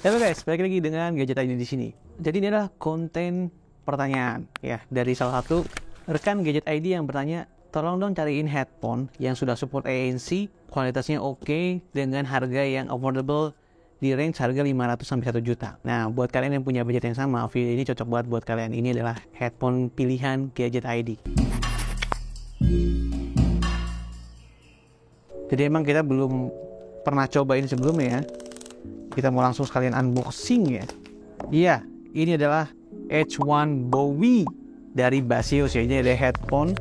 Halo guys, balik lagi dengan Gadget ID di sini. Jadi ini adalah konten pertanyaan ya dari salah satu rekan Gadget ID yang bertanya, tolong dong cariin headphone yang sudah support ANC, kualitasnya oke dengan harga yang affordable di range harga 500 sampai 1 juta. Nah, buat kalian yang punya budget yang sama, video ini cocok banget buat kalian. Ini adalah headphone pilihan Gadget ID. Jadi emang kita belum pernah cobain sebelumnya ya. Kita mau langsung sekalian unboxing ya. Iya, ini adalah H1 Bowie dari Baseus ya. Ini ada headphone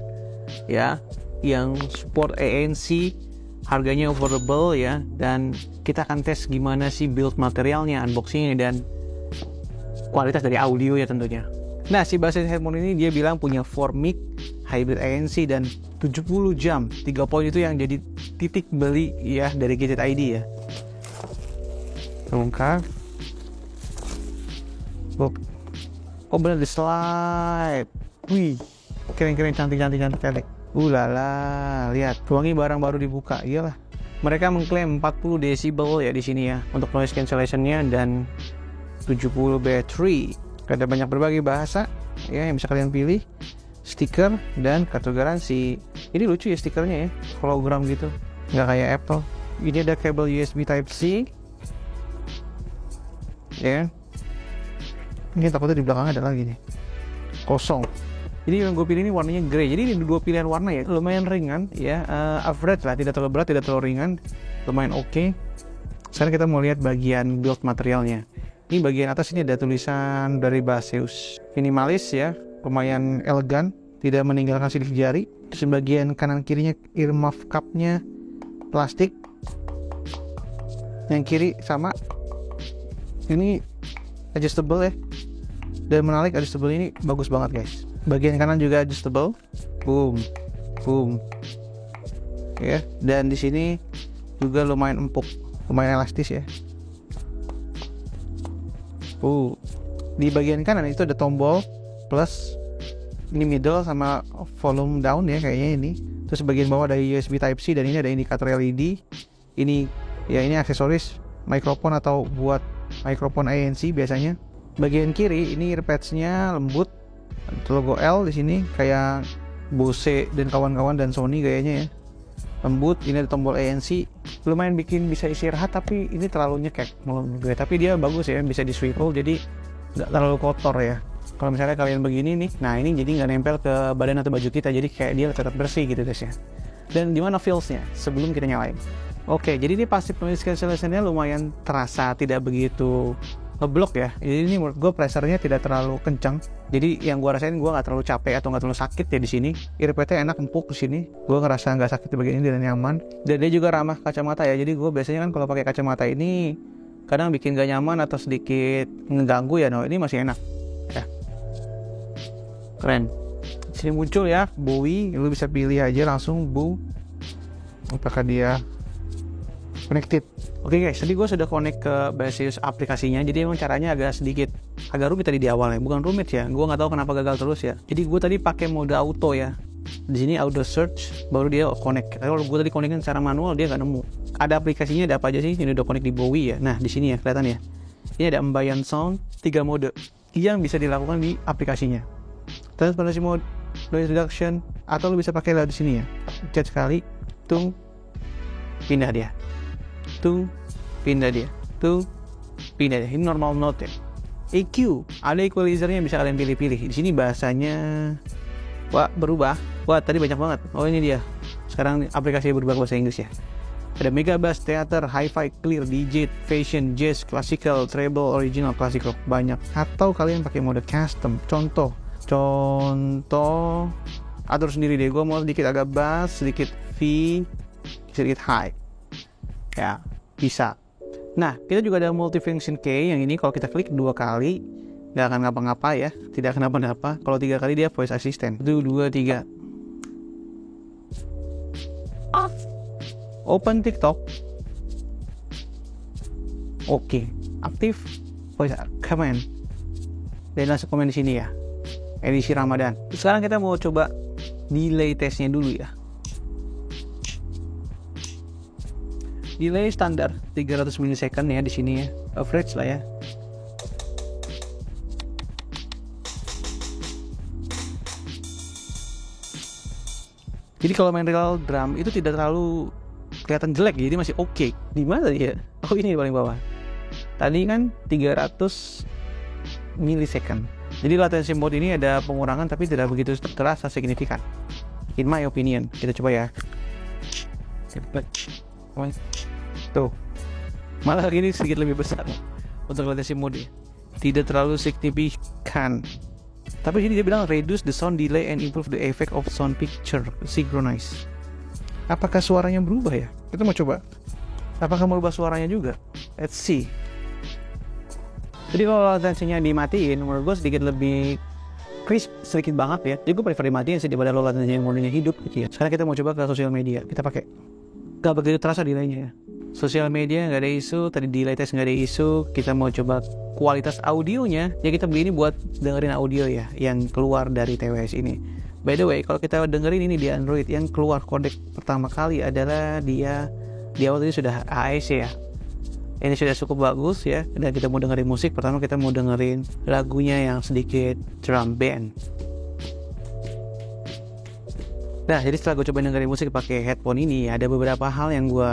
ya yang support ANC, harganya affordable ya, dan kita akan tes gimana sih build materialnya, unboxingnya, dan kualitas dari audio ya tentunya. Nah, si Baseus headphone ini dia bilang punya 4 mic, hybrid ANC, dan 70 jam. 3 poin itu yang jadi titik beli ya dari Gadget ID ya. Lengkap. Oh bener, di slide. Wih, keren-keren, cantik. Ulala, lihat, ruangi barang baru dibuka. Iyalah. Mereka mengklaim 40 desibel ya di sini ya untuk noise cancellation-nya dan 70 battery. Ada banyak berbagai bahasa ya yang bisa kalian pilih. Stiker dan kartu garansi. Ini lucu ya stikernya ya, hologram gitu. Nggak kayak Apple. Ini ada kabel USB Type-C. Ya, ini takutnya di belakang ada lagi nih kosong. Jadi yang gue pilih ini warnanya grey. Jadi ini 2 pilihan warna ya, lumayan ringan ya, average lah, tidak terlalu berat, tidak terlalu ringan, lumayan oke. Sekarang kita mau lihat bagian build materialnya. Ini bagian atas ini ada tulisan dari Baseus, minimalis ya, lumayan elegan, tidak meninggalkan sidik jari. Terus bagian kanan kirinya earmuff cupnya plastik, yang kiri sama. Ini adjustable ya, dan menarik. Adjustable ini bagus banget guys. Bagian kanan juga adjustable, boom ya, dan di sini juga lumayan empuk, lumayan elastis ya. Di bagian kanan itu ada tombol plus, ini middle sama volume down ya kayaknya ini. Terus bagian bawah ada USB Type-C dan ini ada indikator LED. Ini ya, ini aksesoris mikrofon atau buat mikrofon ANC biasanya. Bagian kiri ini earpads-nya lembut, logo L di sini kayak Bose dan kawan-kawan dan Sony kayaknya ya. Lembut, ini ada tombol ANC, lumayan bikin bisa istirahat, tapi ini terlalu nyekek menurut gue. Tapi dia bagus ya, bisa di swivel jadi nggak terlalu kotor ya. Kalau misalnya kalian begini nih, nah ini jadi nggak nempel ke badan atau baju kita, jadi kayak dia tetap bersih gitu guys ya. Dan gimana feels-nya sebelum kita nyalain? Oke, jadi ini passive noise cancellation-nya lumayan terasa, tidak begitu ngeblok ya. Jadi ini menurut gue pressure-nya tidak terlalu kencang. Jadi yang gue rasain, gue nggak terlalu capek atau nggak terlalu sakit ya di sini. Earpad-nya enak, empuk di sini. Gue ngerasa nggak sakit di bagian ini dan nyaman. Dan dia juga ramah kacamata ya. Jadi gue biasanya kan kalau pakai kacamata ini kadang bikin gak nyaman atau sedikit ngeganggu ya. No, ini masih enak. Ya. Keren. Di sini muncul ya Bowie. Lu bisa pilih aja langsung apakah dia connected. Oke guys, tadi gue sudah connect ke Baseus aplikasinya. Jadi emang caranya agak rumit tadi di awalnya. Bukan rumit ya, gue nggak tahu kenapa gagal terus ya. Jadi gue tadi pakai mode auto ya. Di sini auto search, baru dia connect. Kalau gue tadi connectin secara manual dia nggak nemu. Ada aplikasinya, ada apa aja sih? Ini udah connect di Bowie ya. Nah di sini ya kelihatan ya. Ini ada ambient sound 3 mode yang bisa dilakukan di aplikasinya. Transparency mode, noise reduction, atau lu bisa pakai di sini ya. Chat sekali, pindah dia. Pindah dia. Ini normal note ya. EQ, ada equalizer-nya bisa kalian pilih-pilih. Di sini bahasanya berubah. Wah, tadi banyak banget. Oh, ini dia. Sekarang aplikasinya berubah ke bahasa Inggris ya. Ada Mega Bass, Theater, Hi-Fi, Clear, DJ, Fashion, Jazz, Classical, Treble, Original, Classical. Banyak. Atau kalian pakai mode custom. Contoh atur sendiri deh. Gue mau sedikit agak bass, sedikit V, sedikit high. Ya, bisa. Nah, kita juga ada multifunction key yang ini kalau kita klik 2 kali nggak akan ngapa-ngapa ya, tidak kenapa-napa. Kalau 3 kali dia voice assistant. 1, 2, 3. Off. Open TikTok. Oke. Aktif voice command. Dan langsung komen di sini ya. Edisi Ramadan. Sekarang kita mau coba delay testnya dulu ya. Delay standar 300 ms ya di sini ya, average lah ya. Jadi kalau main real drum itu tidak terlalu kelihatan jelek, jadi masih oke. Di mana ya? Oh ini di paling bawah. Tadi kan 300 milisecond. Jadi latency mode ini ada pengurangan tapi tidak begitu terasa signifikan. In my opinion. Kita coba ya. Tuh. Malah ini sedikit lebih besar untuk latency mode. Tidak terlalu signifikan. Tapi sini dia bilang reduce the sound delay and improve the effect of sound picture synchronize. Apakah suaranya berubah ya? Kita mau coba. Apakah merubah suaranya juga? Let's see. Jadi kalau latensinya dimatiin, menurut gue sedikit lebih crisp, sedikit banget ya. Jadi gue prefer dimatiin sih daripada lo latensinya modenya hidup gitu ya. Sekarang kita mau coba ke sosial media. Kita pakai. Gak begitu terasa delaynya ya. Sosial media nggak ada isu, tadi delay test nggak ada isu. Kita mau coba kualitas audionya. Ya kita beli ini buat dengerin audio ya, yang keluar dari TWS ini. By the way, kalau kita dengerin ini di Android, yang keluar kodek pertama kali adalah dia di awal tadi sudah AAC ya. Ini sudah cukup bagus ya. Dan kita mau dengerin musik, pertama kita mau dengerin lagunya yang sedikit drum band. Nah, jadi setelah gue coba dengerin musik pakai headphone ini, ada beberapa hal yang gue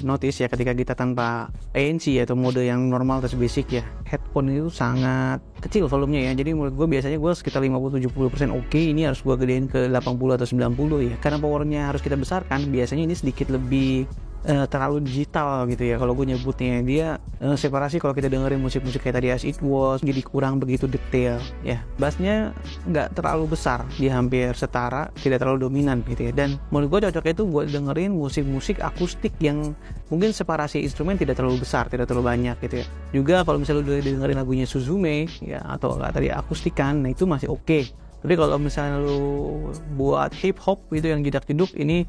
notice ya ketika kita tanpa ANC atau mode yang normal atau basic ya. Headphone itu sangat kecil volumenya ya. Jadi menurut gue biasanya gue sekitar 50-70% oke, ini harus gue gedein ke 80 atau 90 ya. Karena powernya harus kita besarkan, biasanya ini sedikit lebih terlalu digital gitu ya kalau gue nyebutnya. Dia separasi kalau kita dengerin musik-musik kayak tadi As It Was jadi kurang begitu detail ya. Bassnya nggak terlalu besar, dia hampir setara, tidak terlalu dominan gitu ya. Dan menurut gue cocoknya itu buat dengerin musik-musik akustik yang mungkin separasi instrumen tidak terlalu besar, tidak terlalu banyak gitu ya. Juga kalau misalnya lu dengerin lagunya Suzume ya atau tadi akustikan, nah itu masih oke. Tapi kalau misalnya lu buat hip hop itu yang jedak-jeduk, ini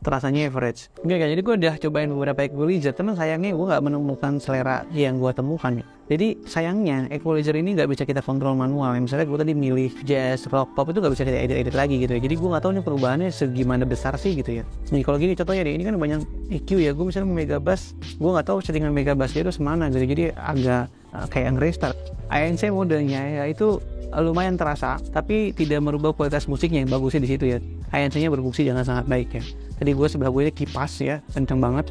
terasanya average. Oke, jadi gue udah cobain beberapa equalizer, teman sayangnya gue nggak menemukan selera yang gue temukan ya. Jadi sayangnya equalizer ini nggak bisa kita kontrol manual. Misalnya gue tadi milih jazz, rock, pop itu nggak bisa kita edit lagi gitu ya. Jadi gue nggak tahu nih perubahannya segimana besar sih gitu ya. Nih kalau gini contohnya deh, ini kan banyak EQ ya. Gue misalnya mau mega bass, gue nggak tahu settingan mega bassnya itu semana gitu. Jadi agak kayak nge-restart. ANC modenya ya itu lumayan terasa, tapi tidak merubah kualitas musiknya yang bagusnya di situ ya. ANC-nya berfungsi jangan sangat baik ya. Tadi gue sebelah gue ini kipas ya, kenceng banget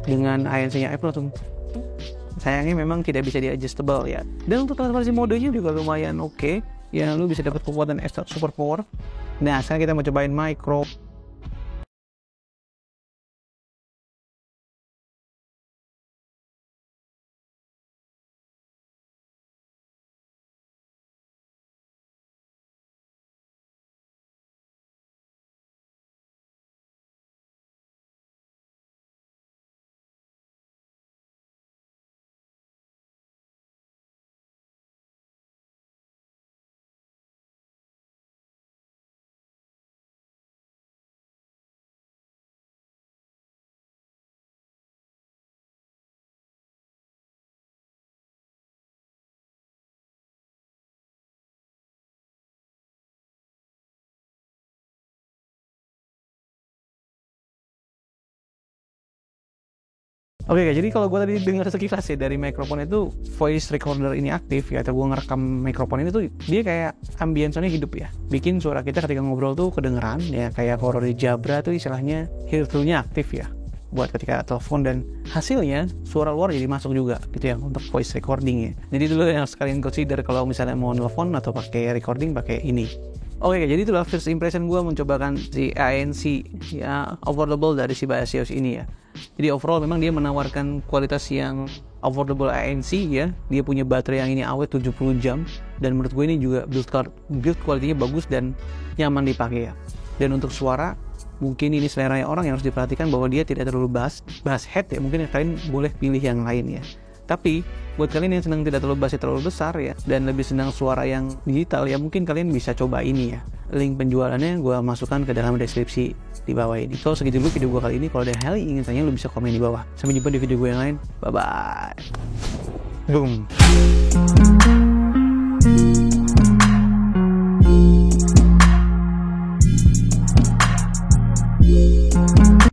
dengan ANC-nya Apple langsung. Sayangnya memang tidak bisa di adjustable ya. Dan untuk transparansi modenya juga lumayan oke. Ya lu bisa dapat kekuatan extra super power. Nah sekarang kita mau cobain micro. Oke, jadi kalau gue tadi dengar sekilas ya dari mikrofon itu voice recorder ini aktif ya, atau gue ngerekam mikrofon ini tuh dia kayak ambience-nya hidup ya, bikin suara kita ketika ngobrol tuh kedengeran ya, kayak horor di Jabra tuh istilahnya hear through-nya aktif ya buat ketika telepon, dan hasilnya suara luar jadi masuk juga gitu ya untuk voice recording ya. Jadi dulu yang sekalian consider kalau misalnya mau nelfon atau pakai recording pakai ini. Oke, jadi itulah first impression gue mencobakan si ANC ya, affordable dari si Basios ini ya. Jadi overall memang dia menawarkan kualitas yang affordable ANC ya. Dia punya baterai yang ini awet 70 jam, dan menurut gue ini juga build quality-nya bagus dan nyaman dipakai ya. Dan untuk suara, mungkin ini selera orang yang harus diperhatikan bahwa dia tidak terlalu bass head ya. Mungkin kalian boleh pilih yang lain ya. Tapi buat kalian yang senang tidak terlalu bassnya terlalu besar ya, dan lebih senang suara yang digital ya, mungkin kalian bisa coba ini ya. Link penjualannya gue masukkan ke dalam deskripsi di bawah ini. Kalau segitu dulu video gue kali ini. Kalau ada hal yang ingin tanya, lu bisa komen di bawah. Sampai jumpa di video gue yang lain. Bye bye. Boom.